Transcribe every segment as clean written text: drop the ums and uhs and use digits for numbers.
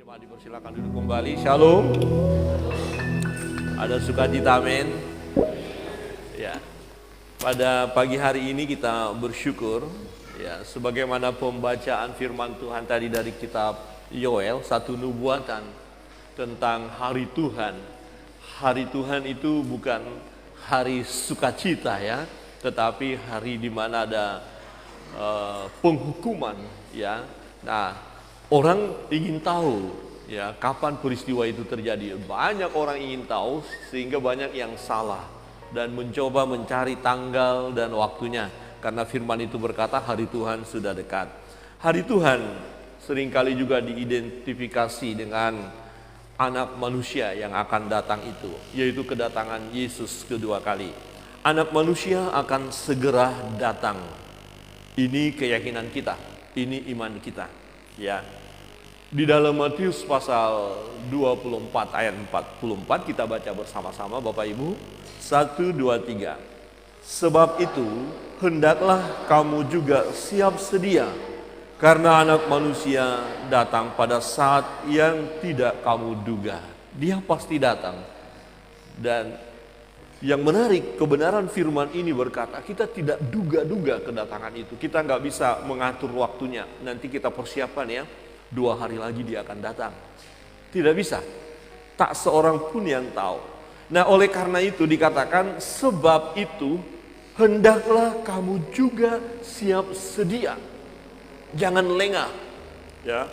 Jemaat dipersilakan duduk kembali. Shalom. Ada sukacita, amin. Ya. Pada pagi hari ini kita bersyukur ya, sebagaimana pembacaan firman Tuhan tadi dari kitab Yoel, satu nubuatan tentang hari Tuhan. Hari Tuhan itu bukan hari sukacita ya, tetapi hari di mana ada penghukuman ya. Nah, orang ingin tahu ya kapan peristiwa itu terjadi. Banyak orang ingin tahu sehingga banyak yang salah dan mencoba mencari tanggal dan waktunya, karena firman itu berkata hari Tuhan sudah dekat. Hari Tuhan seringkali juga diidentifikasi dengan anak manusia yang akan datang itu, yaitu kedatangan Yesus kedua kali. Anak manusia akan segera datang. Ini keyakinan kita, ini iman kita. Ya. Di dalam Matius pasal 24 ayat 44 kita baca bersama-sama Bapak Ibu. 1, 2, 3. Sebab itu hendaklah kamu juga siap sedia, karena anak manusia datang pada saat yang tidak kamu duga. Dia pasti datang. Dan yang menarik, kebenaran firman ini berkata kita tidak duga-duga kedatangan itu. Kita nggak bisa mengatur waktunya. Nanti kita persiapan ya, 2 hari lagi dia akan datang. Tidak bisa. Tak seorang pun yang tahu. Nah, oleh karena itu dikatakan sebab itu hendaklah kamu juga siap sedia. Jangan lengah. Ya.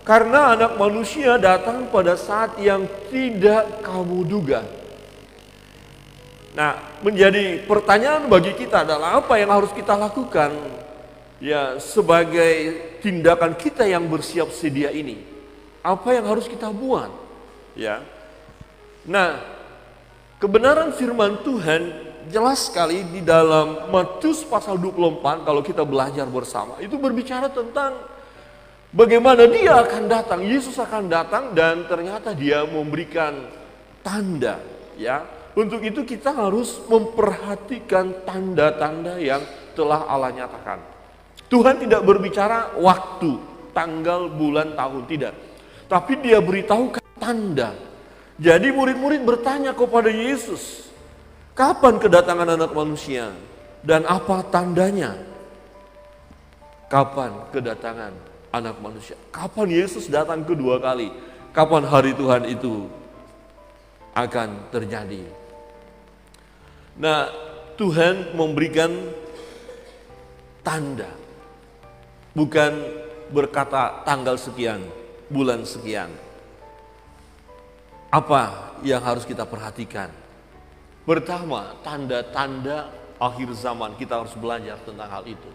Karena anak manusia datang pada saat yang tidak kamu duga. Nah, menjadi pertanyaan bagi kita adalah apa yang harus kita lakukan ya sebagai tindakan kita yang bersiap sedia ini. Apa yang harus kita buat? Ya. Nah, kebenaran firman Tuhan jelas sekali di dalam Matius pasal 24 kalau kita belajar bersama. Itu berbicara tentang bagaimana dia akan datang, Yesus akan datang dan ternyata dia memberikan tanda ya. Untuk itu kita harus memperhatikan tanda-tanda yang telah Allah nyatakan. Tuhan tidak berbicara waktu, tanggal, bulan, tahun, tidak. Tapi dia beritahukan tanda. Jadi murid-murid bertanya kepada Yesus, kapan kedatangan anak manusia? Dan apa tandanya? Kapan kedatangan anak manusia? Kapan Yesus datang kedua kali? Kapan hari Tuhan itu akan terjadi? Nah, Tuhan memberikan tanda. Bukan berkata tanggal sekian, bulan sekian. Apa yang harus kita perhatikan? Pertama, tanda-tanda akhir zaman. Kita harus belajar tentang hal itu.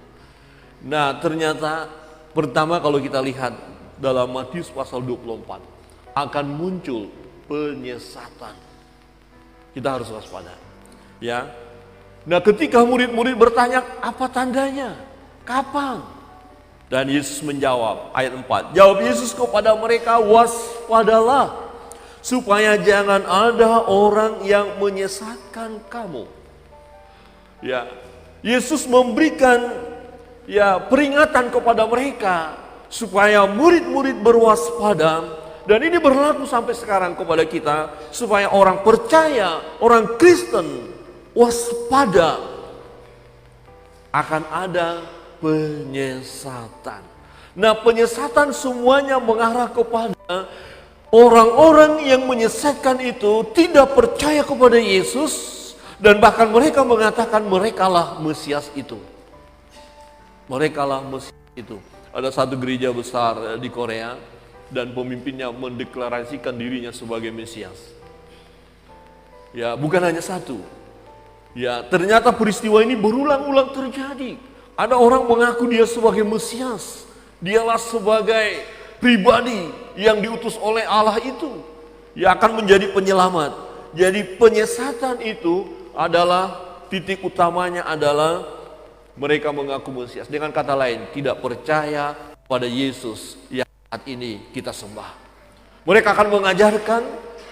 Nah, ternyata pertama kalau kita lihat dalam Matius pasal 24 akan muncul penyesatan. Kita harus waspada. Ya. Nah, ketika murid-murid bertanya, apa tandanya? Kapan? Dan Yesus menjawab, ayat 4. Jawab Yesus kepada mereka, waspadalah, supaya jangan ada orang yang menyesatkan kamu. Ya. Yesus memberikan ya peringatan kepada mereka supaya murid-murid berwaspada, dan ini berlaku sampai sekarang kepada kita, supaya orang percaya, orang Kristen waspada akan ada penyesatan. Nah, penyesatan semuanya mengarah kepada orang-orang yang menyesatkan itu tidak percaya kepada Yesus, dan bahkan mereka mengatakan merekalah Mesias itu. Merekalah Mesias itu. Ada satu gereja besar di Korea dan pemimpinnya mendeklarasikan dirinya sebagai Mesias. Ya, bukan hanya satu. Ya, ternyata peristiwa ini berulang-ulang terjadi. Ada orang mengaku dia sebagai Mesias. Dialah sebagai pribadi yang diutus oleh Allah itu, yang akan menjadi penyelamat. Jadi penyesatan itu adalah titik utamanya adalah mereka mengaku Mesias. Dengan kata lain, tidak percaya pada Yesus yang saat ini kita sembah. Mereka akan mengajarkan,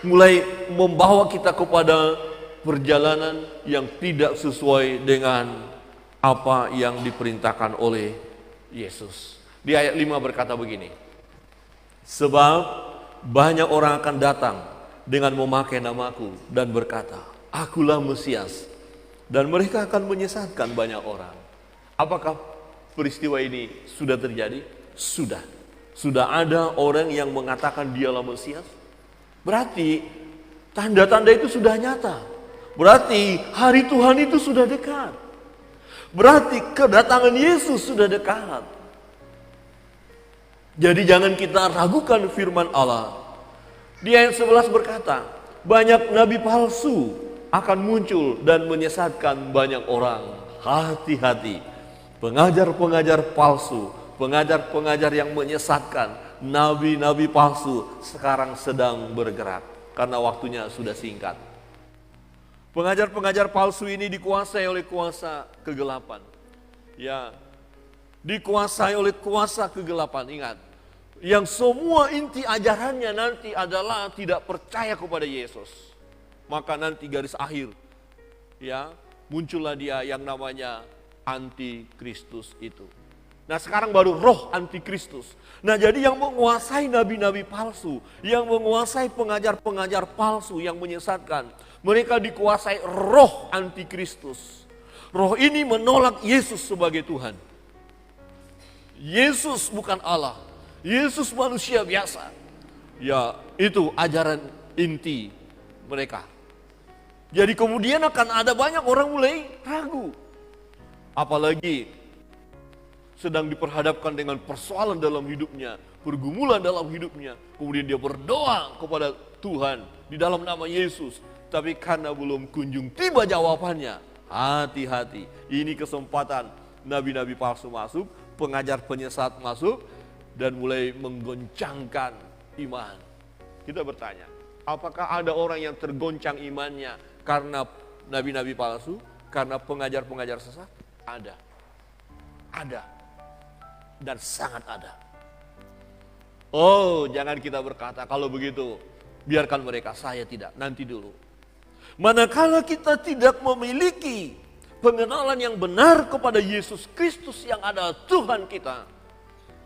mulai membawa kita kepada perjalanan yang tidak sesuai dengan apa yang diperintahkan oleh Yesus. Di ayat 5 berkata begini, sebab banyak orang akan datang dengan memakai namaku dan berkata, akulah Mesias. Dan mereka akan menyesatkan banyak orang. Apakah peristiwa ini sudah terjadi? Sudah. Sudah ada orang yang mengatakan dialah Mesias. Berarti tanda-tanda itu sudah nyata. Berarti hari Tuhan itu sudah dekat. Berarti kedatangan Yesus sudah dekat. Jadi jangan kita ragukan firman Allah. Di ayat 11 berkata, banyak nabi palsu akan muncul dan menyesatkan banyak orang. Hati-hati, pengajar-pengajar palsu, pengajar-pengajar yang menyesatkan, nabi-nabi palsu sekarang sedang bergerak karena waktunya sudah singkat. Pengajar-pengajar palsu ini dikuasai oleh kuasa kegelapan. Ya, dikuasai oleh kuasa kegelapan. Ingat, yang semua inti ajarannya nanti adalah tidak percaya kepada Yesus. Maka nanti garis akhir, ya, muncullah dia yang namanya antikristus itu. Nah sekarang baru roh antikristus. Nah jadi yang menguasai nabi-nabi palsu, yang menguasai pengajar-pengajar palsu yang menyesatkan, mereka dikuasai roh antikristus. Roh ini menolak Yesus sebagai Tuhan. Yesus bukan Allah, Yesus manusia biasa. Ya itu ajaran inti mereka. Jadi kemudian akan ada banyak orang mulai ragu. Apalagi sedang diperhadapkan dengan persoalan dalam hidupnya, pergumulan dalam hidupnya. Kemudian dia berdoa kepada Tuhan di dalam nama Yesus. Tapi karena belum kunjung tiba jawabannya, hati-hati. Ini kesempatan nabi-nabi palsu masuk, pengajar penyesat masuk, dan mulai menggoncangkan iman. Kita bertanya, apakah ada orang yang tergoncang imannya karena nabi-nabi palsu, karena pengajar-pengajar sesat? Ada. Ada. Dan sangat ada. Oh, jangan kita berkata, kalau begitu, biarkan mereka, saya tidak, nanti dulu. Manakala kita tidak memiliki pengenalan yang benar kepada Yesus Kristus yang adalah Tuhan kita,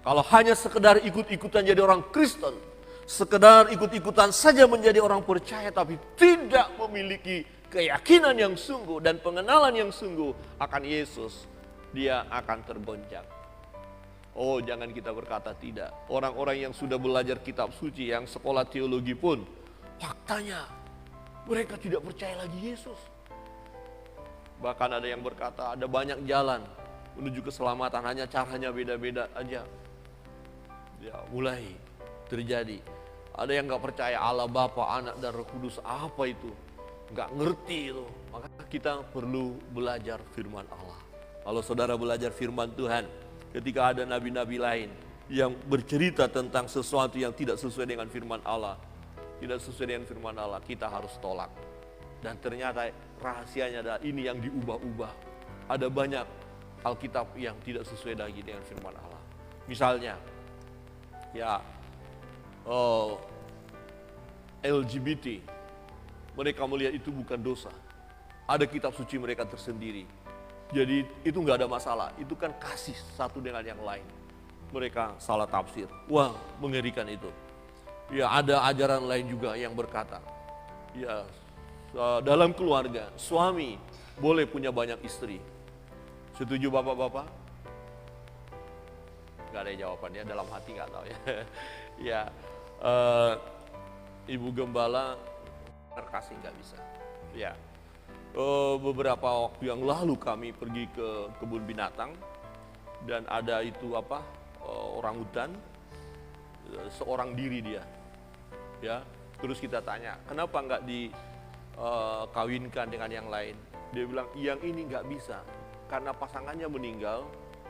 kalau hanya sekedar ikut-ikutan jadi orang Kristen, sekedar ikut-ikutan saja menjadi orang percaya, tapi tidak memiliki keyakinan yang sungguh dan pengenalan yang sungguh akan Yesus, dia akan tergoncang. Oh, jangan kita berkata tidak. Orang-orang yang sudah belajar kitab suci, yang sekolah teologi pun, faktanya mereka tidak percaya lagi Yesus. Bahkan ada yang berkata ada banyak jalan menuju keselamatan, hanya caranya beda-beda aja. Ya, mulai terjadi. Ada yang gak percaya Allah Bapa, Anak dan Roh Kudus, apa itu? Gak ngerti itu. Maka kita perlu belajar firman Allah. Kalau saudara belajar firman Tuhan, ketika ada nabi-nabi lain yang bercerita tentang sesuatu yang tidak sesuai dengan firman Allah, tidak sesuai dengan firman Allah, kita harus tolak. Dan ternyata rahasianya adalah ini yang diubah-ubah. Ada banyak Alkitab yang tidak sesuai lagi dengan firman Allah. Misalnya, ya, LGBT, mereka melihat itu bukan dosa. Ada kitab suci mereka tersendiri. Jadi itu nggak ada masalah, itu kan kasih satu dengan yang lain. Mereka salah tafsir, wah mengerikan itu. Ya ada ajaran lain juga yang berkata, ya dalam keluarga suami boleh punya banyak istri. Setuju bapak-bapak? Gak ada jawabannya, dalam hati nggak tahu ya. Ya Ibu Gembala terkasih nggak bisa. Ya. Beberapa waktu yang lalu kami pergi ke kebun binatang dan ada itu orangutan, seorang diri dia, ya. Terus kita tanya, kenapa nggak dikawinkan dengan yang lain? Dia bilang yang ini nggak bisa karena pasangannya meninggal,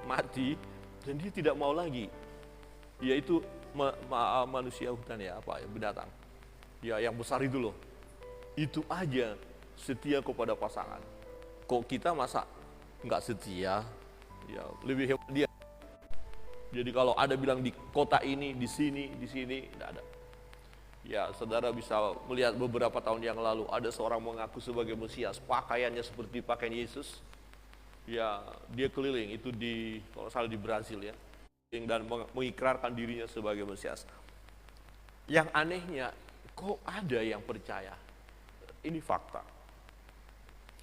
mati, dan dia tidak mau lagi. Yaitu manusia hutan ya, binatang, ya yang besar itu loh. Itu aja setia kepada pasangan. Kok kita masa nggak setia? Ya lebih hebat dia. Jadi kalau ada bilang di kota ini, di sini, tidak ada. Ya saudara bisa melihat beberapa tahun yang lalu ada seorang mengaku sebagai Mesias, pakaiannya seperti pakaian Yesus. Ya dia keliling itu kalau salah di Brazil ya, dan mengikrarkan dirinya sebagai Mesias. Yang anehnya, kok ada yang percaya? Ini fakta.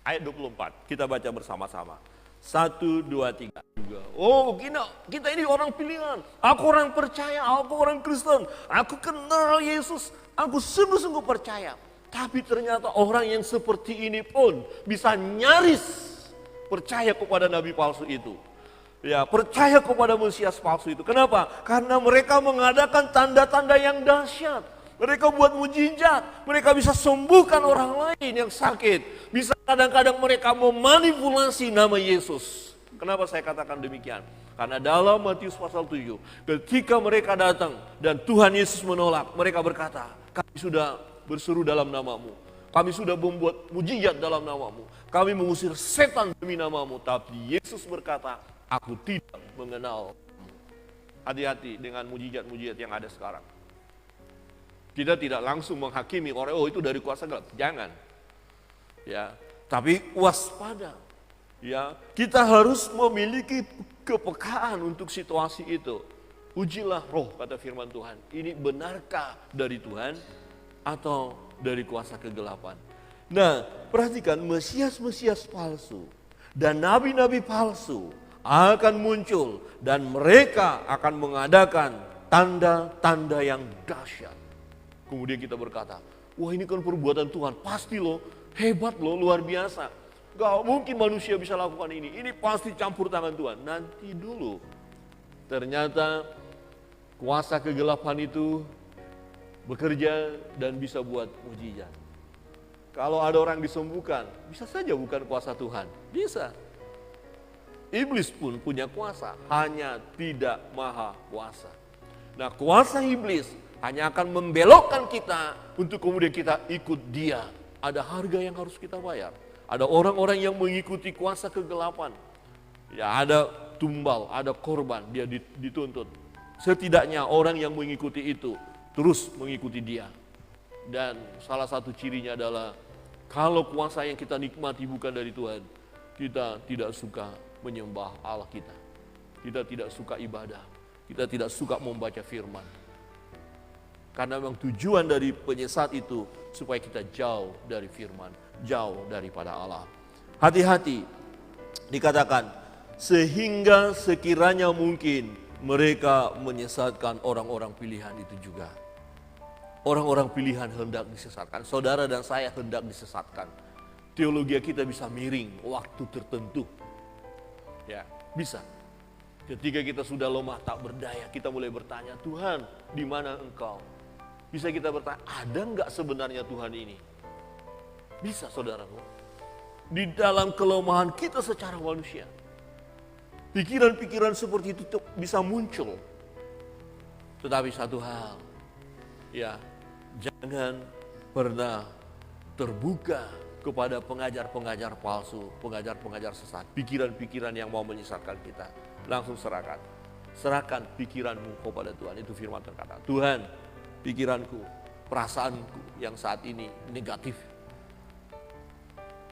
Ayat 24, kita baca bersama-sama. 1, 2, 3 juga. Oh, kita ini orang pilihan. Aku orang percaya, aku orang Kristen. Aku kenal Yesus, aku sungguh-sungguh percaya. Tapi ternyata orang yang seperti ini pun bisa nyaris percaya kepada nabi palsu itu. Ya, percaya kepada Mesias palsu itu. Kenapa? Karena mereka mengadakan tanda-tanda yang dahsyat. Mereka buat mujizat, mereka bisa sembuhkan orang lain yang sakit. Bisa kadang-kadang mereka memanipulasi nama Yesus. Kenapa saya katakan demikian? Karena dalam Matius pasal 7, ketika mereka datang dan Tuhan Yesus menolak, mereka berkata, kami sudah berseru dalam namamu. Kami sudah membuat mujizat dalam namamu. Kami mengusir setan demi namamu. Tapi Yesus berkata, aku tidak mengenal. Hati-hati dengan mujizat-mujizat yang ada sekarang. Kita tidak langsung menghakimi orang, oh itu dari kuasa gelap. Jangan. Ya, tapi waspada. Ya, kita harus memiliki kepekaan untuk situasi itu. Ujilah roh, kata firman Tuhan. Ini benarkah dari Tuhan atau dari kuasa kegelapan? Nah, perhatikan, Mesias-Mesias palsu dan nabi-nabi palsu akan muncul dan mereka akan mengadakan tanda-tanda yang dahsyat. Kemudian kita berkata, wah ini kan perbuatan Tuhan, pasti loh, hebat loh, luar biasa. Gak mungkin manusia bisa lakukan ini pasti campur tangan Tuhan. Nanti dulu, ternyata kuasa kegelapan itu bekerja dan bisa buat mujizat. Kalau ada orang disembuhkan, bisa saja bukan kuasa Tuhan, bisa. Iblis pun punya kuasa, hanya tidak maha kuasa. Nah, kuasa iblis hanya akan membelokkan kita untuk kemudian kita ikut dia. Ada harga yang harus kita bayar. Ada orang-orang yang mengikuti kuasa kegelapan. Ya, ada tumbal, ada korban, dia dituntut. Setidaknya orang yang mengikuti itu terus mengikuti dia. Dan salah satu cirinya adalah kalau kuasa yang kita nikmati bukan dari Tuhan, kita tidak suka menyembah Allah kita. Kita tidak suka ibadah. Kita tidak suka membaca firman. Karena memang tujuan dari penyesat itu supaya kita jauh dari firman, jauh daripada Allah. Hati-hati, dikatakan sehingga sekiranya mungkin mereka menyesatkan orang-orang pilihan itu juga. Orang-orang pilihan hendak disesatkan, saudara dan saya hendak disesatkan. Teologi kita bisa miring waktu tertentu. Ya, bisa. Ketika kita sudah lemah tak berdaya, kita mulai bertanya, Tuhan, di mana Engkau? Bisa kita bertanya, ada enggak sebenarnya Tuhan ini? Bisa, saudaraku. Di dalam kelemahan kita secara manusia, pikiran-pikiran seperti itu bisa muncul. Tetapi satu hal, ya, jangan pernah terbuka kepada pengajar-pengajar palsu, pengajar-pengajar sesat, pikiran-pikiran yang mau menyesatkan kita. Langsung serahkan. Serahkan pikiranmu kepada Tuhan. Itu firman terkata. Tuhan, pikiranku, perasaanku yang saat ini negatif,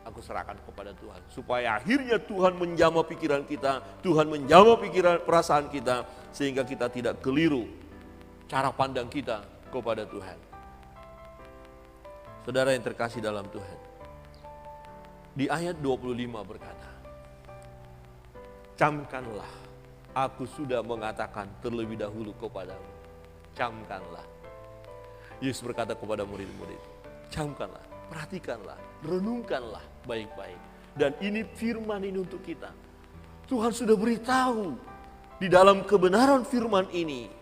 aku serahkan kepada Tuhan. Supaya akhirnya Tuhan menjamah pikiran kita, Tuhan menjamah pikiran perasaan kita, sehingga kita tidak keliru cara pandang kita kepada Tuhan. Saudara yang terkasih dalam Tuhan, di ayat 25 berkata, camkanlah, aku sudah mengatakan terlebih dahulu kepadamu. Camkanlah. Yesus berkata kepada murid-murid, camkanlah, perhatikanlah, renungkanlah baik-baik. Dan ini firman ini untuk kita. Tuhan sudah beritahu di dalam kebenaran firman ini.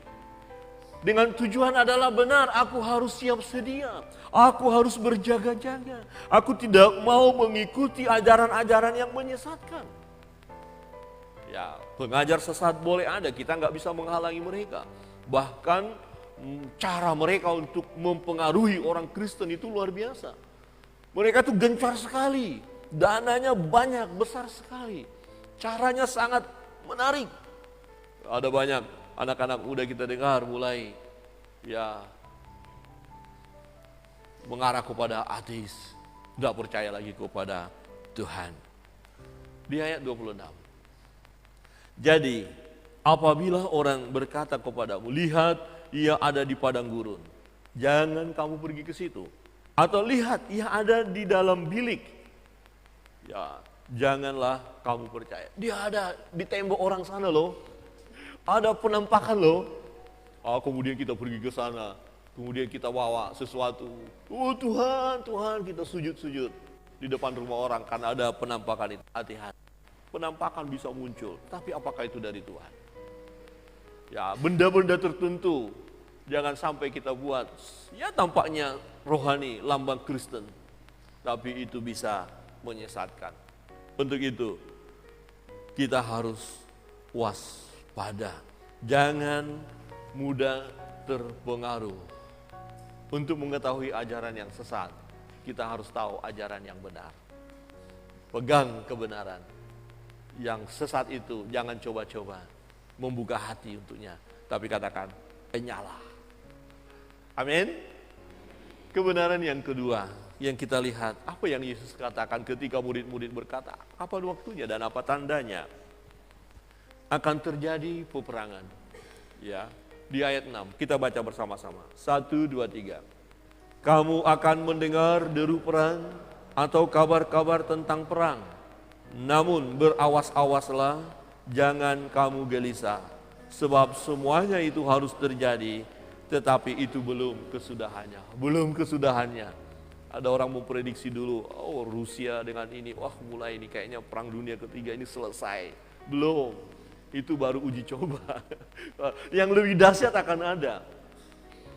Dengan tujuan adalah benar, aku harus siap sedia. Aku harus berjaga-jaga. Aku tidak mau mengikuti ajaran-ajaran yang menyesatkan. Ya, pengajar sesat boleh ada, kita nggak bisa menghalangi mereka. Bahkan cara mereka untuk mempengaruhi orang Kristen itu luar biasa. Mereka itu gencar sekali, dananya banyak, besar sekali. Caranya sangat menarik. Ada banyak anak-anak muda kita dengar mulai ya mengarah kepada ateis, tidak percaya lagi kepada Tuhan. Di ayat 26. Jadi apabila orang berkata kepadamu, lihat ia ada di padang gurun, Jangan kamu pergi ke situ. Atau lihat, ia ada di dalam bilik. Ya, janganlah kamu percaya. Dia ada di tembok orang sana loh. Ada penampakan loh. Kemudian kita pergi ke sana. Kemudian kita bawa sesuatu. Oh Tuhan, Tuhan, kita sujud-sujud di depan rumah orang karena ada penampakan itu. Hati-hati. Penampakan bisa muncul, tapi apakah itu dari Tuhan? Ya, benda-benda tertentu jangan sampai kita buat, ya tampaknya rohani, lambang Kristen, tapi itu bisa menyesatkan. Untuk itu, kita harus waspada. Jangan mudah terpengaruh. Untuk mengetahui ajaran yang sesat, kita harus tahu ajaran yang benar. Pegang kebenaran. Yang sesat itu jangan coba-coba membuka hati untuknya, tapi katakan, penyalah. Amin. Kebenaran yang kedua yang kita lihat, apa yang Yesus katakan ketika murid-murid berkata, apa waktunya dan apa tandanya akan terjadi peperangan. Ya, di ayat 6 kita baca bersama-sama. 1, 2, 3. Kamu akan mendengar deru perang atau kabar-kabar tentang perang. Namun berawas-awaslah, jangan kamu gelisah, sebab semuanya itu harus terjadi, tetapi itu belum kesudahannya. Belum kesudahannya. Ada orang memprediksi dulu, Rusia dengan ini, mulai ini kayaknya perang dunia ketiga ini selesai. Belum, itu baru uji coba. Yang lebih dahsyat akan ada.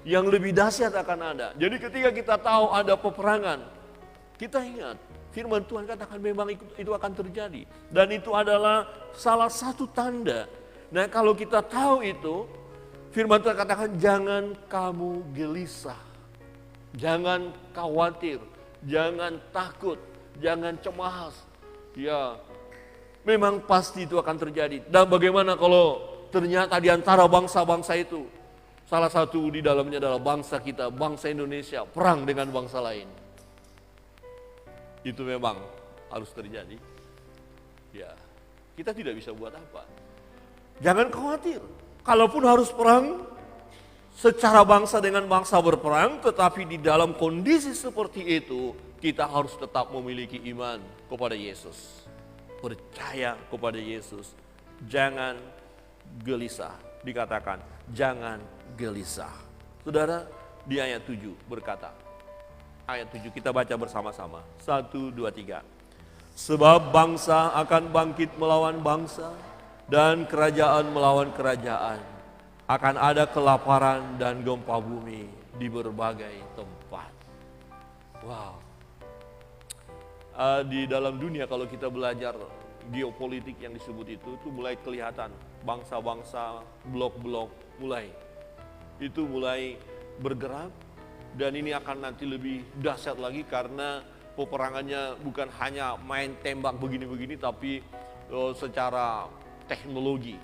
Yang lebih dahsyat akan ada. Jadi ketika kita tahu ada peperangan, kita ingat, firman Tuhan katakan memang itu akan terjadi. Dan itu adalah salah satu tanda. Nah kalau kita tahu itu, firman Tuhan katakan jangan kamu gelisah. Jangan khawatir, jangan takut, jangan cemas. Ya, memang pasti itu akan terjadi. Dan bagaimana kalau ternyata di antara bangsa-bangsa itu, salah satu di dalamnya adalah bangsa kita, bangsa Indonesia, perang dengan bangsa lain. Itu memang harus terjadi. Ya, kita tidak bisa buat apa. Jangan khawatir. Kalaupun harus perang, secara bangsa dengan bangsa berperang, tetapi di dalam kondisi seperti itu, kita harus tetap memiliki iman kepada Yesus. Percaya kepada Yesus. Jangan gelisah. Dikatakan, jangan gelisah. Saudara, di ayat 7 berkata, ayat 7 kita baca bersama-sama. 1, 2, 3. Sebab bangsa akan bangkit melawan bangsa dan kerajaan melawan kerajaan. Akan ada kelaparan dan gempa bumi di berbagai tempat. Wow. Di dalam dunia kalau kita belajar geopolitik yang disebut itu mulai kelihatan. Bangsa-bangsa, blok-blok mulai bergerak. Dan ini akan nanti lebih dahsyat lagi karena peperangannya bukan hanya main tembak begini-begini, tapi secara teknologi.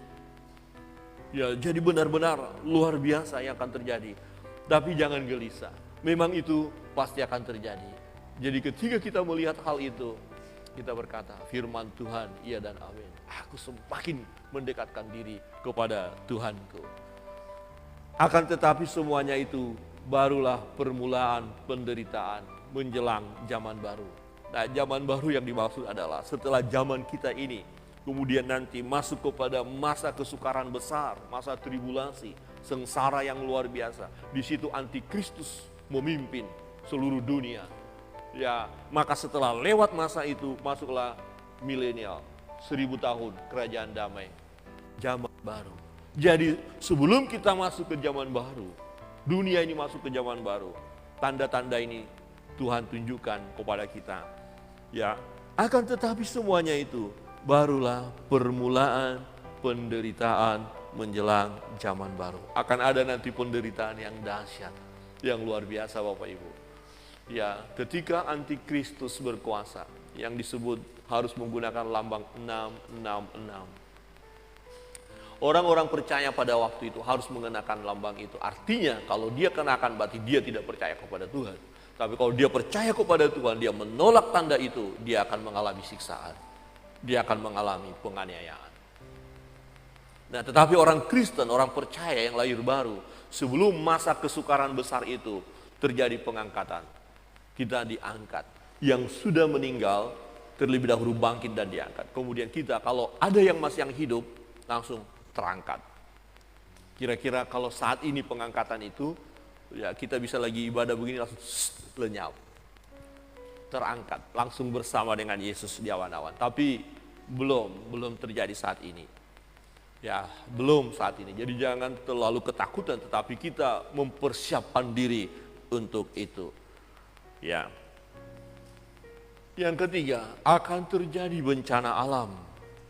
Ya, jadi benar-benar luar biasa yang akan terjadi. Tapi jangan gelisah. Memang itu pasti akan terjadi. Jadi ketika kita melihat hal itu, kita berkata, firman Tuhan, iya dan amin. Aku semakin mendekatkan diri kepada Tuhanku. Akan tetapi semuanya itu barulah permulaan penderitaan menjelang zaman baru. Nah, zaman baru yang dimaksud adalah setelah zaman kita ini, kemudian nanti masuk kepada masa kesukaran besar, masa tribulasi, sengsara yang luar biasa. Di situ antikristus memimpin seluruh dunia. Ya, maka setelah lewat masa itu masuklah milenial, 1000 tahun kerajaan damai, zaman baru. Jadi sebelum kita masuk ke zaman baru, dunia ini masuk ke zaman baru, tanda-tanda ini Tuhan tunjukkan kepada kita. Ya, akan tetapi semuanya itu barulah permulaan penderitaan menjelang zaman baru. Akan ada nanti penderitaan yang dahsyat, yang luar biasa Bapak Ibu. Ya, ketika antikristus berkuasa, yang disebut harus menggunakan lambang 666. Orang-orang percaya pada waktu itu harus mengenakan lambang itu. Artinya kalau dia kenakan berarti dia tidak percaya kepada Tuhan. Tapi kalau dia percaya kepada Tuhan, dia menolak tanda itu, dia akan mengalami siksaan. Dia akan mengalami penganiayaan. Nah, tetapi orang Kristen, orang percaya yang lahir baru, sebelum masa kesukaran besar itu terjadi pengangkatan. Kita diangkat. Yang sudah meninggal terlebih dahulu bangkit dan diangkat. Kemudian kita kalau ada yang masih yang hidup langsung terangkat. Kira-kira kalau saat ini pengangkatan itu, ya kita bisa lagi ibadah begini langsung lenyap. Terangkat, langsung bersama dengan Yesus di awan-awan. Tapi belum terjadi saat ini. Ya, belum saat ini. Jadi jangan terlalu ketakutan, tetapi kita mempersiapkan diri untuk itu. Ya. Yang ketiga, akan terjadi bencana alam.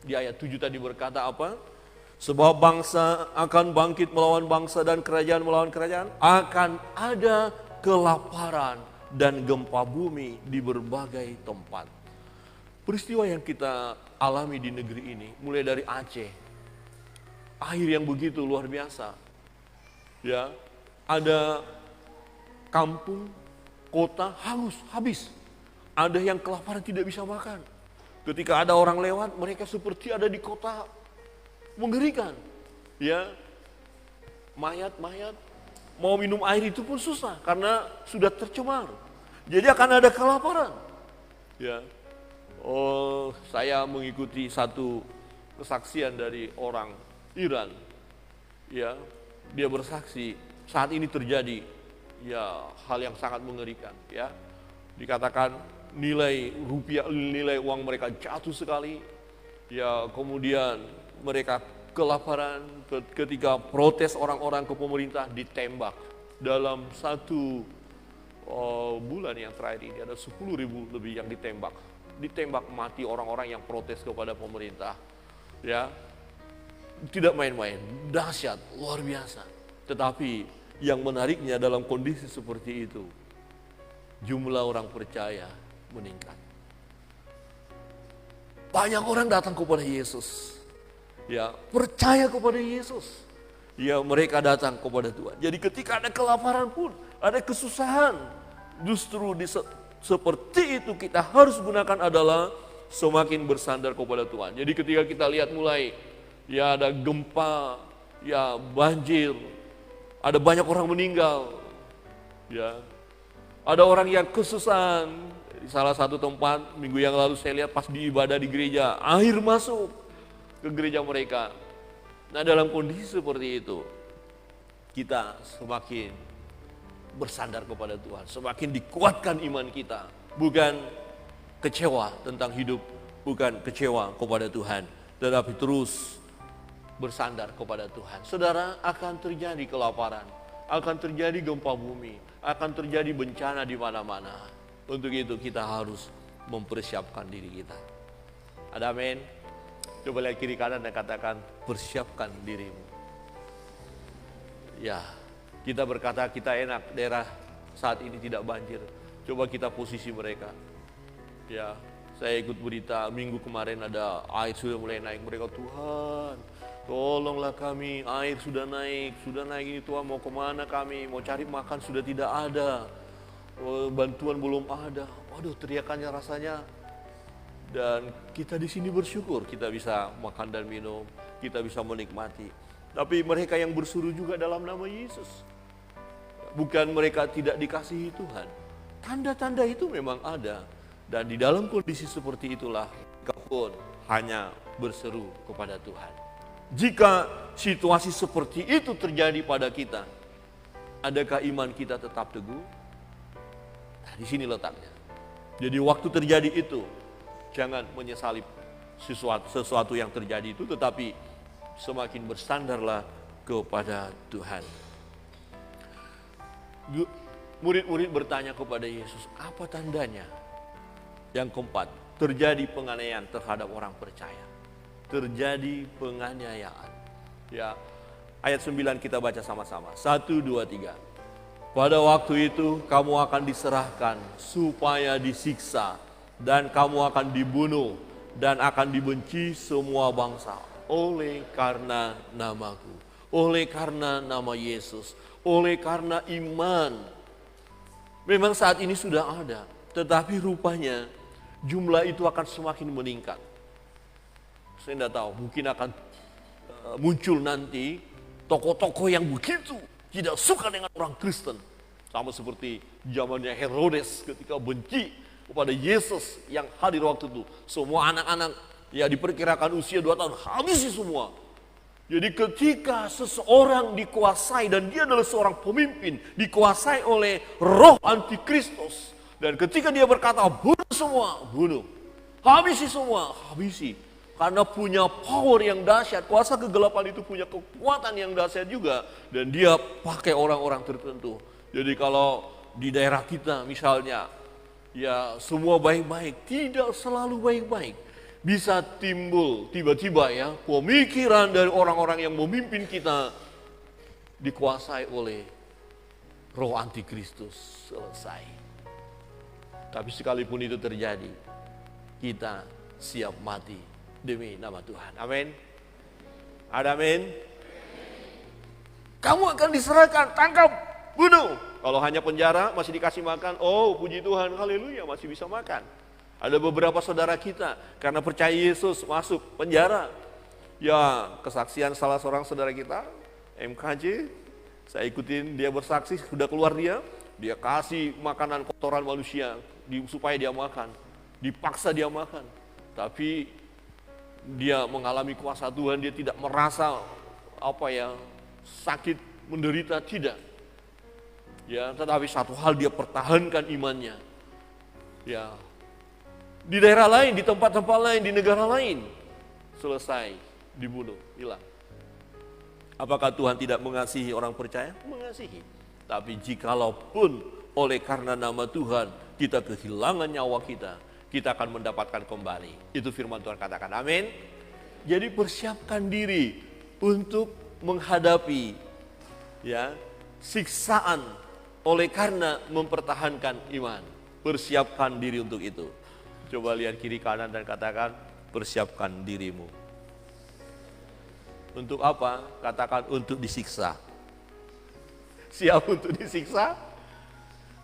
Di ayat 7 tadi berkata apa? Sebab bangsa akan bangkit melawan bangsa dan kerajaan melawan kerajaan. Akan ada kelaparan dan gempa bumi di berbagai tempat. Peristiwa yang kita alami di negeri ini, mulai dari Aceh, air yang begitu luar biasa. Ya, ada kampung, kota hangus, habis. Ada yang kelaparan tidak bisa makan. Ketika ada orang lewat, mereka seperti ada di kota mengerikan. Ya, mayat-mayat mau minum air itu pun susah karena sudah tercemar. Jadi akan ada kelaparan. Ya, saya mengikuti satu kesaksian dari orang Iran. Ya, dia bersaksi saat ini terjadi ya hal yang sangat mengerikan. Ya, dikatakan nilai rupiah, nilai uang mereka jatuh sekali. Ya, kemudian mereka kelaparan ketika protes orang-orang ke pemerintah ditembak. Dalam satu bulan yang terakhir ini ada 10.000 lebih yang ditembak. Ditembak mati orang-orang yang protes kepada pemerintah. Ya, tidak main-main, dahsyat, luar biasa. Tetapi yang menariknya dalam kondisi seperti itu, jumlah orang percaya meningkat. Banyak orang datang kepada Yesus. Ya, percaya kepada Yesus. Ya, mereka datang kepada Tuhan. Jadi ketika ada kelaparan pun, ada kesusahan, justru seperti itu kita harus gunakan adalah semakin bersandar kepada Tuhan. Jadi ketika kita lihat mulai ya ada gempa, ya banjir, ada banyak orang meninggal. Ya. Ada orang yang kesusahan. Di salah satu tempat minggu yang lalu saya lihat pas di ibadah di gereja, air masuk ke gereja mereka. Nah, dalam kondisi seperti itu, kita semakin bersandar kepada Tuhan, semakin dikuatkan iman kita. Bukan kecewa tentang hidup, bukan kecewa kepada Tuhan, tetapi terus bersandar kepada Tuhan. Saudara, akan terjadi kelaparan, akan terjadi gempa bumi, akan terjadi bencana di mana-mana. Untuk itu kita harus mempersiapkan diri kita. Ada amin? Coba lihat kiri kanan dan katakan, persiapkan dirimu. Ya, kita berkata kita enak, daerah saat ini tidak banjir. Coba kita posisi mereka. Ya, saya ikut berita minggu kemarin ada air sudah mulai naik. Mereka, Tuhan, tolonglah kami, air sudah naik ini Tuhan, mau kemana kami, mau cari makan sudah tidak ada. Bantuan belum ada. Waduh, teriakannya rasanya. Dan kita di sini bersyukur kita bisa makan dan minum, kita bisa menikmati. Tapi mereka yang bersuruh juga dalam nama Yesus. Bukan mereka tidak dikasihi Tuhan. Tanda-tanda itu memang ada. Dan di dalam kondisi seperti itulah mereka pun hanya berseru kepada Tuhan. Jika situasi seperti itu terjadi pada kita, adakah iman kita tetap teguh? Di sini letaknya. Jadi waktu terjadi itu, jangan menyesali sesuatu yang terjadi itu, tetapi semakin bersandarlah kepada Tuhan. Murid-murid bertanya kepada Yesus, apa tandanya? Yang keempat, terjadi penganiayaan terhadap orang percaya. Terjadi penganiayaan. Ya, ayat 9 kita baca sama-sama. 1, 2, 3. Pada waktu itu kamu akan diserahkan supaya disiksa dan kamu akan dibunuh dan akan dibenci semua bangsa oleh karena namaku, oleh karena nama Yesus, oleh karena iman. Memang saat ini sudah ada, tetapi rupanya jumlah itu akan semakin meningkat. Saya tidak tahu, mungkin akan muncul nanti tokoh-tokoh yang begitu tidak suka dengan orang Kristen. Sama seperti zamannya Herodes ketika benci kepada Yesus yang hadir waktu itu. Semua anak-anak ya diperkirakan usia 2 tahun, habisi semua. Jadi ketika seseorang dikuasai dan dia adalah seorang pemimpin, dikuasai oleh roh antikristus. Dan ketika dia berkata, bunuh semua, bunuh. Habisi semua, habisi. Karena punya power yang dahsyat, kuasa kegelapan itu punya kekuatan yang dahsyat juga. Dan dia pakai orang-orang tertentu. Jadi kalau di daerah kita misalnya, ya semua baik-baik, tidak selalu baik-baik. Bisa timbul tiba-tiba ya pemikiran dari orang-orang yang memimpin kita dikuasai oleh roh antikristus. Selesai. Tapi sekalipun itu terjadi, kita siap mati demi nama Tuhan. Amin. Ada amin. Kamu akan diserahkan, tangkap, bunuh. Kalau hanya penjara masih dikasih makan, oh puji Tuhan, haleluya, masih bisa makan. Ada beberapa saudara kita karena percaya Yesus masuk penjara. Ya, kesaksian salah seorang saudara kita, MKJ, saya ikutin dia bersaksi, sudah keluar dia kasih makanan kotoran manusia supaya dia makan. Dipaksa dia makan. Tapi dia mengalami kuasa Tuhan, dia tidak merasa sakit, menderita, tidak. Ya, tetapi satu hal dia pertahankan imannya. Ya, di daerah lain, di tempat-tempat lain, di negara lain, selesai, dibunuh, hilang. Apakah Tuhan tidak mengasihi orang percaya? Mengasihi. Tapi jikalaupun oleh karena nama Tuhan kita kehilangan nyawa kita akan mendapatkan kembali. Itu firman Tuhan katakan, amin. Jadi persiapkan diri untuk menghadapi ya siksaan oleh karena mempertahankan iman. Persiapkan diri untuk itu. Coba lihat kiri kanan dan katakan, persiapkan dirimu. Untuk apa? Katakan untuk disiksa. Siap untuk disiksa?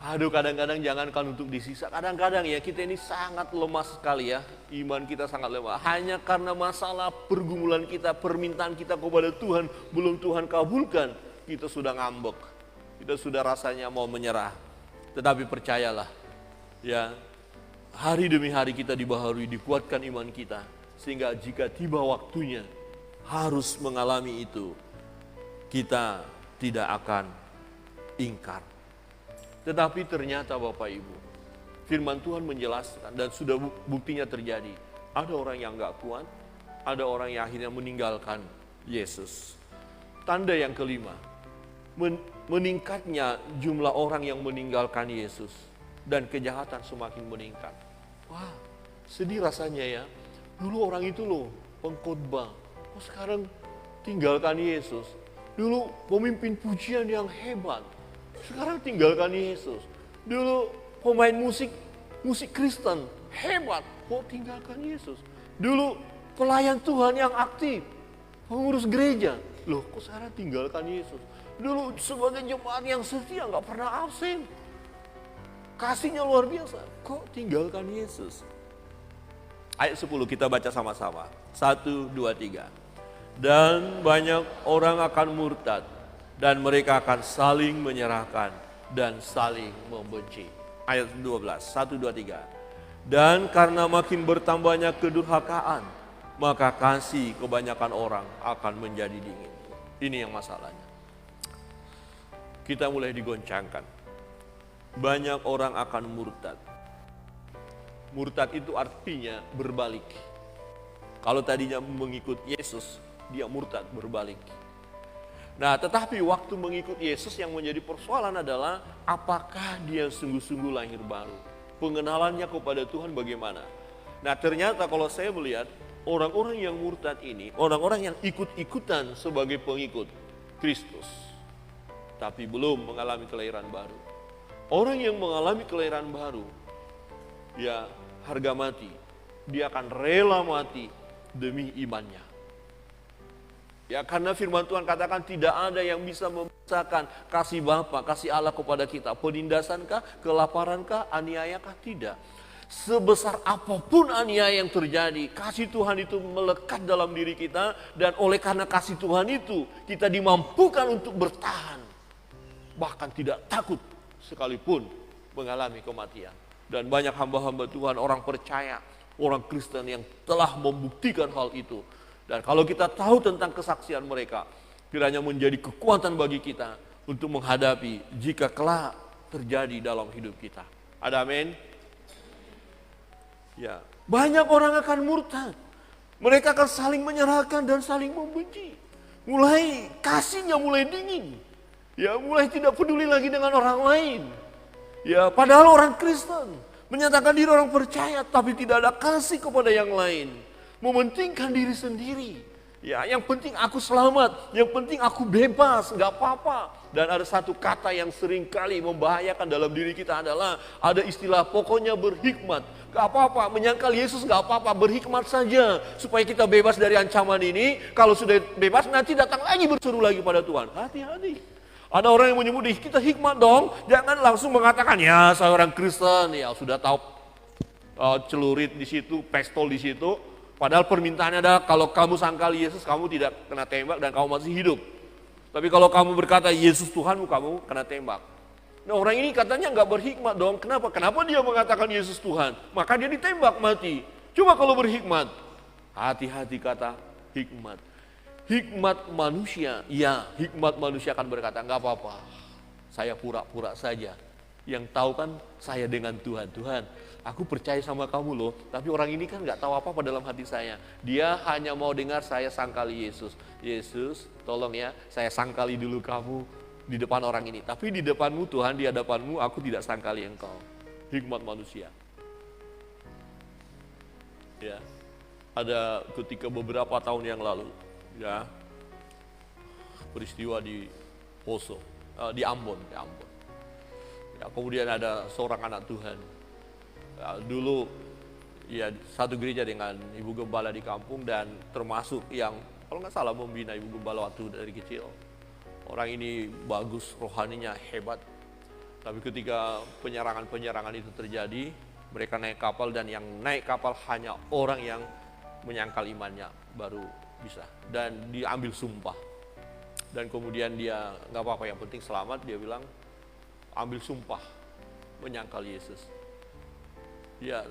Aduh, kadang-kadang jangankan untuk disiksa. Kadang-kadang ya kita ini sangat lemah sekali ya. Iman kita sangat lemah. Hanya karena masalah pergumulan kita, permintaan kita kepada Tuhan, belum Tuhan kabulkan, kita sudah ngambek. Kita sudah rasanya mau menyerah. Tetapi percayalah, ya, hari demi hari kita dibaharui, dikuatkan iman kita. Sehingga jika tiba waktunya harus mengalami itu, kita tidak akan ingkar. Tetapi ternyata Bapak Ibu, firman Tuhan menjelaskan dan sudah buktinya terjadi. Ada orang yang gak kuat, ada orang yang akhirnya meninggalkan Yesus. Tanda yang kelima, meningkatnya jumlah orang yang meninggalkan Yesus. Dan kejahatan semakin meningkat. Wah, sedih rasanya ya. Dulu orang itu loh, pengkhotbah. Oh, sekarang tinggalkan Yesus. Dulu pemimpin pujian yang hebat. Sekarang tinggalkan Yesus. Dulu pemain musik Kristen hebat. Oh, tinggalkan Yesus. Dulu pelayan Tuhan yang aktif, pengurus gereja. Loh, kok sekarang tinggalkan Yesus? Dulu sebagai jemaat yang setia, nggak pernah absen. Kasihnya luar biasa, kok tinggalkan Yesus? Ayat 10 kita baca sama-sama. 1, 2, 3. Dan banyak orang akan murtad, dan mereka akan saling menyerahkan dan saling membenci. Ayat 12, 1, 2, 3. Dan karena makin bertambahnya kedurhakaan, maka kasih kebanyakan orang akan menjadi dingin. Ini yang masalahnya. Kita mulai digoncangkan. Banyak orang akan murtad. Murtad itu artinya berbalik. Kalau tadinya mengikut Yesus, dia murtad, berbalik. Nah, tetapi waktu mengikut Yesus yang menjadi persoalan adalah apakah dia sungguh-sungguh lahir baru? Pengenalannya kepada Tuhan bagaimana? Nah, ternyata kalau saya melihat orang-orang yang murtad ini, orang-orang yang ikut-ikutan sebagai pengikut Kristus, tapi belum mengalami kelahiran baru. Orang yang mengalami kelahiran baru, ya harga mati. Dia akan rela mati demi imannya. Ya, karena firman Tuhan katakan tidak ada yang bisa memisahkan kasih Bapa, kasih Allah kepada kita. Penindasankah, kelaparankah, aniayakah? Tidak. Sebesar apapun aniaya yang terjadi, kasih Tuhan itu melekat dalam diri kita. Dan oleh karena kasih Tuhan itu, kita dimampukan untuk bertahan. bahkan tidak takut sekalipun mengalami kematian. Dan banyak hamba-hamba Tuhan, orang percaya, orang Kristen yang telah membuktikan hal itu. Dan kalau kita tahu tentang kesaksian mereka, kiranya menjadi kekuatan bagi kita untuk menghadapi jika kelak terjadi dalam hidup kita. Ada amin? Ya, banyak orang akan murtad. Mereka akan saling menyerahkan dan saling membenci. Mulai kasihnya mulai dingin. Ya, mulai tidak peduli lagi dengan orang lain. Ya, padahal orang Kristen menyatakan diri orang percaya tapi tidak ada kasih kepada yang lain. Mementingkan diri sendiri. Ya, yang penting aku selamat, yang penting aku bebas, nggak apa-apa. Dan ada satu kata yang sering kali membahayakan dalam diri kita adalah ada istilah pokoknya berhikmat. Gak apa-apa, menyangkal Yesus gak apa-apa, berhikmat saja. Supaya kita bebas dari ancaman ini, kalau sudah bebas nanti datang lagi berseru lagi pada Tuhan. Hati-hati. Ada orang yang menyebut, kita hikmat dong, jangan langsung mengatakan, ya saya orang Kristen, ya sudah tahu celurit di situ, pistol di situ. Padahal permintaannya adalah kalau kamu sangkal Yesus, kamu tidak kena tembak dan kamu masih hidup. Tapi kalau kamu berkata Yesus Tuhanmu, kamu kena tembak. Nah, orang ini katanya nggak berhikmat dong. Kenapa? Kenapa dia mengatakan Yesus Tuhan? Maka dia ditembak mati. Coba kalau berhikmat. Hati-hati kata hikmat. Hikmat manusia, ya hikmat manusia akan berkata, nggak apa-apa. Saya pura-pura saja. Yang tahu kan saya dengan Tuhan. Tuhan, aku percaya sama kamu loh. Tapi orang ini kan nggak tahu apa-apa dalam hati saya. Dia hanya mau dengar saya sangkali Yesus. Yesus, tolong ya, saya sangkali dulu kamu di depan orang ini. Tapi di depanmu Tuhan, di hadapanmu aku tidak sangkali engkau. Hikmat manusia. Ya, ada ketika beberapa tahun yang lalu, ya, peristiwa di Poso, di Ambon. Ya, kemudian ada seorang anak Tuhan. Ya, dulu, ya satu gereja dengan ibu gembala di kampung dan termasuk yang kalau nggak salah membina ibu gembala waktu dari kecil. Orang ini bagus, rohaninya hebat. Tapi ketika penyerangan itu terjadi, mereka naik kapal dan yang naik kapal hanya orang yang menyangkal imannya baru bisa. Dan diambil sumpah. Dan kemudian dia nggak apa-apa, yang penting selamat, dia bilang ambil sumpah menyangkal Yesus. Ya,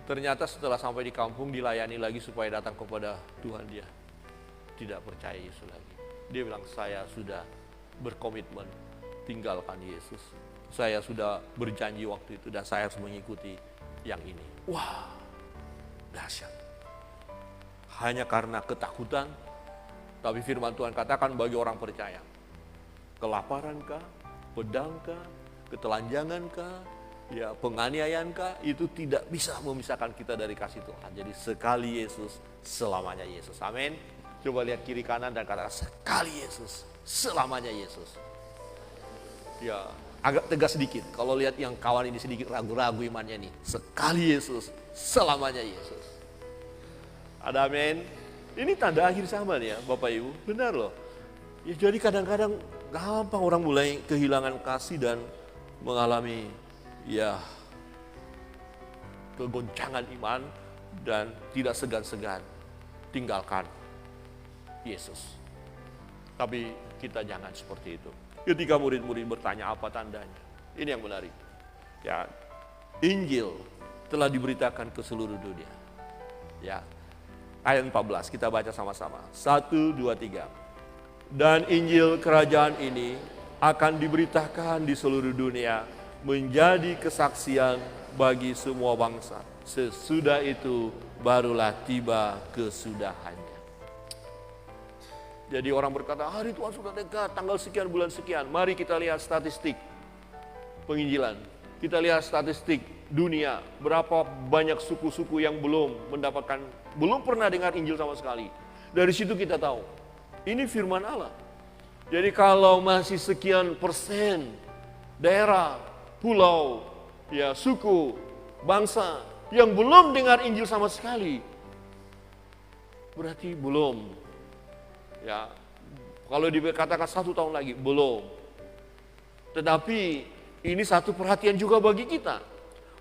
ternyata setelah sampai di kampung dilayani lagi supaya datang kepada Tuhan, dia tidak percaya Yesus lagi. Dia bilang, saya sudah berkomitmen tinggalkan Yesus. Saya sudah berjanji waktu itu dan saya harus mengikuti yang ini. Wah, dahsyat. Hanya karena ketakutan, tapi firman Tuhan katakan bagi orang percaya. Kelaparankah, pedangkah, ketelanjangankah, ya penganiayaankah, itu tidak bisa memisahkan kita dari kasih Tuhan. Jadi sekali Yesus, selamanya Yesus. Amin. Coba lihat kiri kanan dan katakan sekali Yesus, selamanya Yesus. Ya, agak tegas sedikit. Kalau lihat yang kawan ini sedikit ragu-ragu imannya nih. Sekali Yesus, selamanya Yesus. Ada amin. Ini tanda akhir zaman ya Bapak Ibu. Benar loh. Ya, jadi kadang-kadang gampang orang mulai kehilangan kasih dan mengalami ya kegoncangan iman dan tidak segan-segan tinggalkan Yesus. Tapi kita jangan seperti itu. Ketika murid-murid bertanya apa tandanya, ini yang menarik. Ya, Injil telah diberitakan ke seluruh dunia. Ya, ayat 14 kita baca sama-sama. 1, 2, 3. Dan Injil kerajaan ini akan diberitakan di seluruh dunia menjadi kesaksian bagi semua bangsa. Sesudah itu barulah tiba kesudahannya. Jadi orang berkata, hari Tuhan sudah dekat, tanggal sekian, bulan sekian. Mari kita lihat statistik penginjilan. Kita lihat statistik dunia, berapa banyak suku-suku yang belum pernah dengar Injil sama sekali. Dari situ kita tahu, ini firman Allah. Jadi kalau masih sekian persen daerah, pulau, ya suku, bangsa yang belum dengar Injil sama sekali, berarti belum. Ya, kalau dikatakan 1 tahun lagi, belum. Tetapi ini satu perhatian juga bagi kita.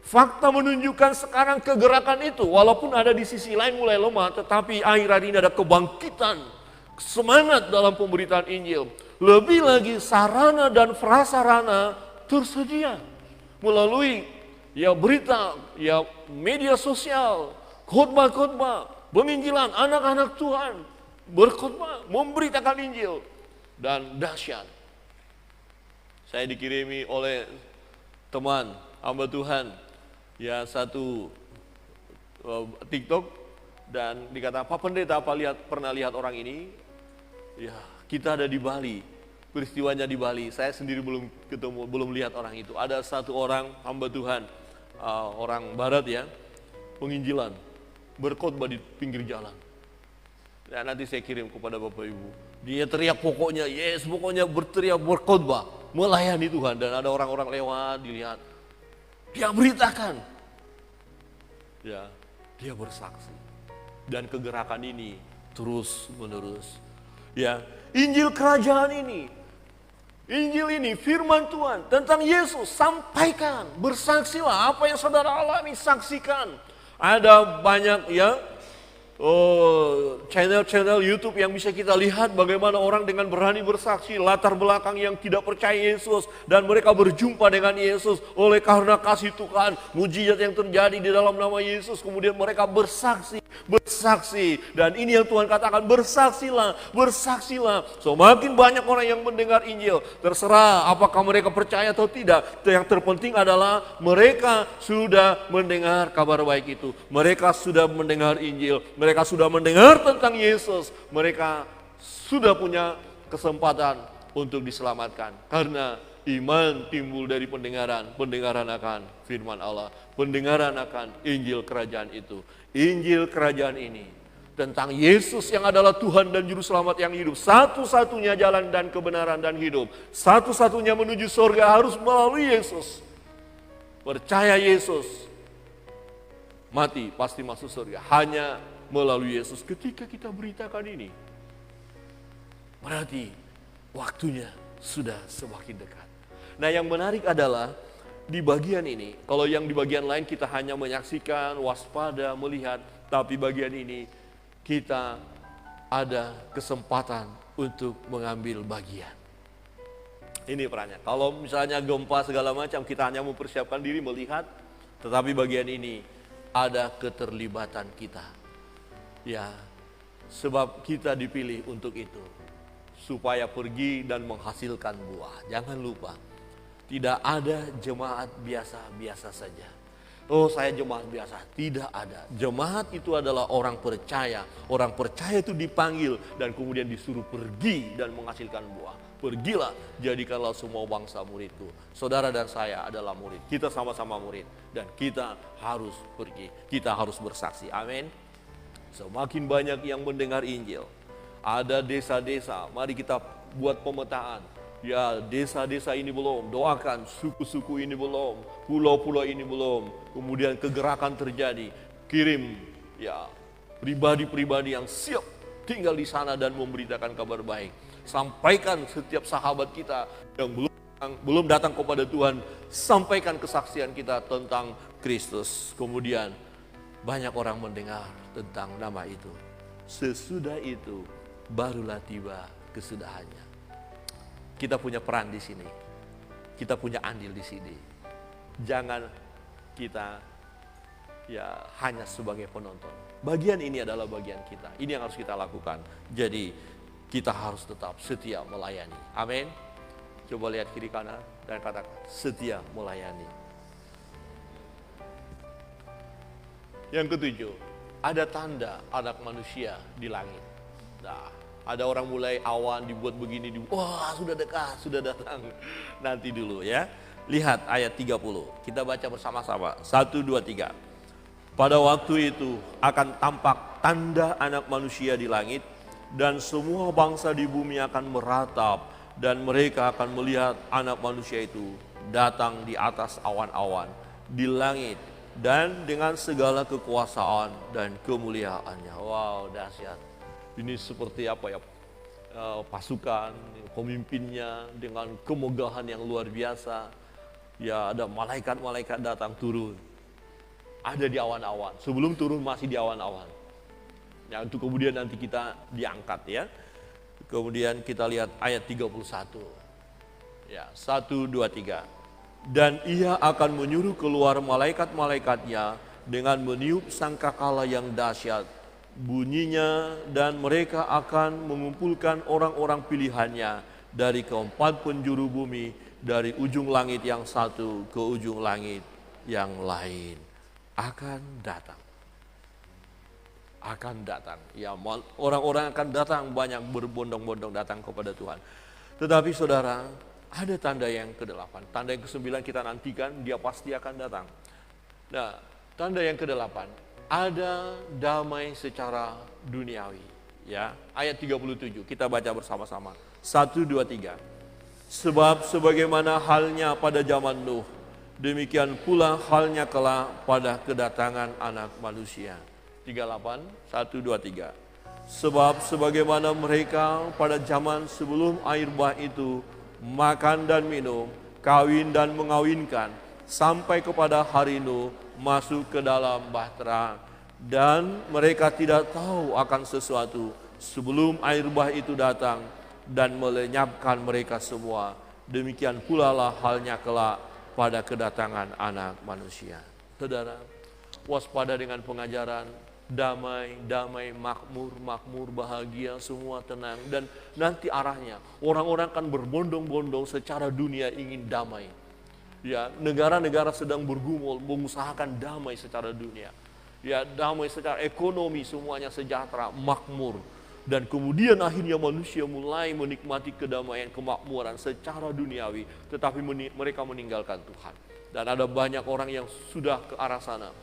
Fakta menunjukkan sekarang kegerakan itu, walaupun ada di sisi lain mulai lemah, tetapi akhir-akhir ini ada kebangkitan, semangat dalam pemberitaan Injil. Lebih lagi sarana dan prasarana tersedia melalui berita, media sosial, khotbah-khotbah, penginjilan anak-anak Tuhan, berkhotbah, memberitakan Injil. Dan dahsyat, saya dikirimi oleh teman hamba Tuhan satu TikTok, dan dikata, Pak Pendeta, pernah lihat orang ini? Kita ada di Bali, peristiwanya di Bali. Saya sendiri belum ketemu, belum lihat orang itu. Ada satu orang hamba Tuhan, orang Barat penginjilan, berkhotbah di pinggir jalan. Nanti saya kirim kepada Bapak Ibu. Dia teriak pokoknya berteriak, berkhotbah, melayani Tuhan. Dan ada orang-orang lewat, dilihat. Dia beritakan. Dia bersaksi. Dan kegerakan ini terus menerus. Injil kerajaan ini, Injil ini, firman Tuhan tentang Yesus, sampaikan, bersaksilah apa yang saudara alami, saksikan. Ada banyak channel YouTube yang bisa kita lihat bagaimana orang dengan berani bersaksi, latar belakang yang tidak percaya Yesus, dan mereka berjumpa dengan Yesus oleh karena kasih Tuhan, mujizat yang terjadi di dalam nama Yesus, kemudian mereka bersaksi, dan ini yang Tuhan katakan, bersaksilah. Semakin banyak orang yang mendengar Injil, terserah apakah mereka percaya atau tidak, yang terpenting adalah mereka sudah mendengar kabar baik itu, mereka sudah mendengar Injil, mereka sudah mendengar tentang Yesus, mereka sudah punya kesempatan untuk diselamatkan. Karena iman timbul dari pendengaran akan firman Allah, pendengaran akan Injil kerajaan itu. Injil kerajaan ini tentang Yesus yang adalah Tuhan dan Juru Selamat yang hidup. Satu-satunya jalan dan kebenaran dan hidup. Satu-satunya menuju surga harus melalui Yesus. Percaya Yesus, mati pasti masuk surga. Hanya melalui Yesus. Ketika kita beritakan ini, berarti waktunya sudah semakin dekat. Nah, yang menarik adalah di bagian ini, kalau yang di bagian lain kita hanya menyaksikan, waspada, melihat, tapi bagian ini kita ada kesempatan untuk mengambil bagian. Ini perannya. Kalau misalnya gempa segala macam, kita hanya mempersiapkan diri melihat, tetapi bagian ini ada keterlibatan kita. Sebab kita dipilih untuk itu, supaya pergi dan menghasilkan buah. Jangan lupa, tidak ada jemaat biasa-biasa saja. Oh, saya jemaat biasa. Tidak ada. Jemaat itu adalah orang percaya. Orang percaya itu dipanggil dan kemudian disuruh pergi dan menghasilkan buah. Pergilah, jadikanlah semua bangsa muridku. Saudara dan saya adalah murid. Kita sama-sama murid. Dan kita harus pergi. Kita harus bersaksi. Amin. Semakin banyak yang mendengar Injil. Ada desa-desa. Mari kita buat pemetaan. Desa-desa ini belum, doakan, suku-suku ini belum, pulau-pulau ini belum. Kemudian kegerakan terjadi, kirim pribadi-pribadi yang siap tinggal di sana dan memberitakan kabar baik. Sampaikan setiap sahabat kita yang belum datang kepada Tuhan, sampaikan kesaksian kita tentang Kristus. Kemudian banyak orang mendengar tentang nama itu. Sesudah itu barulah tiba kesudahannya. Kita punya peran di sini. Kita punya andil di sini. Jangan kita hanya sebagai penonton. Bagian ini adalah bagian kita. Ini yang harus kita lakukan. Jadi kita harus tetap setia melayani. Amin. Coba lihat kiri kanan dan katakan setia melayani. Yang ketujuh, ada tanda anak manusia di langit. Nah, ada orang mulai awan dibuat begini, wah sudah dekat, sudah datang. Nanti dulu ya. Lihat ayat 30, kita baca bersama-sama. 1, 2, 3. Pada waktu itu akan tampak tanda anak manusia di langit, dan semua bangsa di bumi akan meratap, dan mereka akan melihat anak manusia itu datang di atas awan-awan, di langit, dan dengan segala kekuasaan dan kemuliaannya. Wow, dahsyat. Ini seperti pasukan, pemimpinnya dengan kemegahan yang luar biasa. Ada malaikat-malaikat datang turun. Ada di awan-awan. Sebelum turun masih di awan-awan. Untuk kemudian nanti kita diangkat ya. Kemudian kita lihat ayat 31. Ya, 1, 2, 3. Dan ia akan menyuruh keluar malaikat-malaikatnya dengan meniup sangkakala yang dahsyat bunyinya, dan mereka akan mengumpulkan orang-orang pilihannya dari keempat penjuru bumi, dari ujung langit yang satu ke ujung langit yang lain. Akan datang. Akan datang. Ya, orang-orang akan datang, banyak berbondong-bondong datang kepada Tuhan. Tetapi saudara, ada tanda yang ke-8. Tanda yang ke-9 kita nantikan, dia pasti akan datang. Nah, tanda yang ke-8, ada damai secara duniawi. Ya, ayat 37, kita baca bersama-sama. 1, 2, 3. Sebab sebagaimana halnya pada zaman Nuh, demikian pula halnya kelak pada kedatangan Anak Manusia. 38, 1, 2, 3. Sebab sebagaimana mereka pada zaman sebelum air bah itu makan dan minum, kawin dan mengawinkan, sampai kepada hari Nuh masuk ke dalam bahtera, dan mereka tidak tahu akan sesuatu sebelum air bah itu datang dan melenyapkan mereka semua. Demikian pula lah halnya kelak pada kedatangan Anak Manusia. Saudara, waspada dengan pengajaran damai, damai, makmur, makmur, bahagia, semua tenang. Dan nanti arahnya, orang-orang akan berbondong-bondong secara dunia ingin damai. Ya, negara-negara sedang bergumul, mengusahakan damai secara dunia. Ya, damai secara ekonomi, semuanya sejahtera, makmur. Dan kemudian akhirnya manusia mulai menikmati kedamaian, kemakmuran secara duniawi. Tetapi mereka meninggalkan Tuhan. Dan ada banyak orang yang sudah ke arah sana.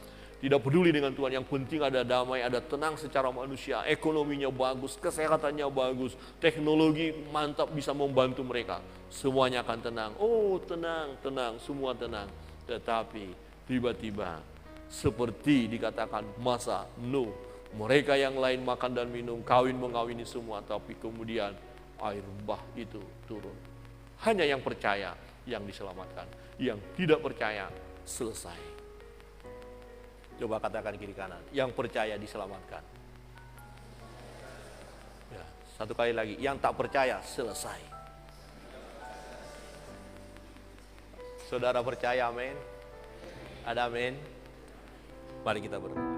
Tidak peduli dengan Tuhan, yang penting ada damai, ada tenang secara manusia, ekonominya bagus, kesehatannya bagus, teknologi mantap bisa membantu mereka. Semuanya akan tenang, oh tenang, tenang, semua tenang. Tetapi tiba-tiba seperti dikatakan masa Nuh, mereka yang lain makan dan minum, kawin mengawini semua, tapi kemudian air bah itu turun. Hanya yang percaya yang diselamatkan, yang tidak percaya selesai. Coba katakan kiri kanan, yang percaya diselamatkan. Ya, satu kali lagi, yang tak percaya selesai. Saudara percaya, amin? Ada amin? Mari kita berdoa.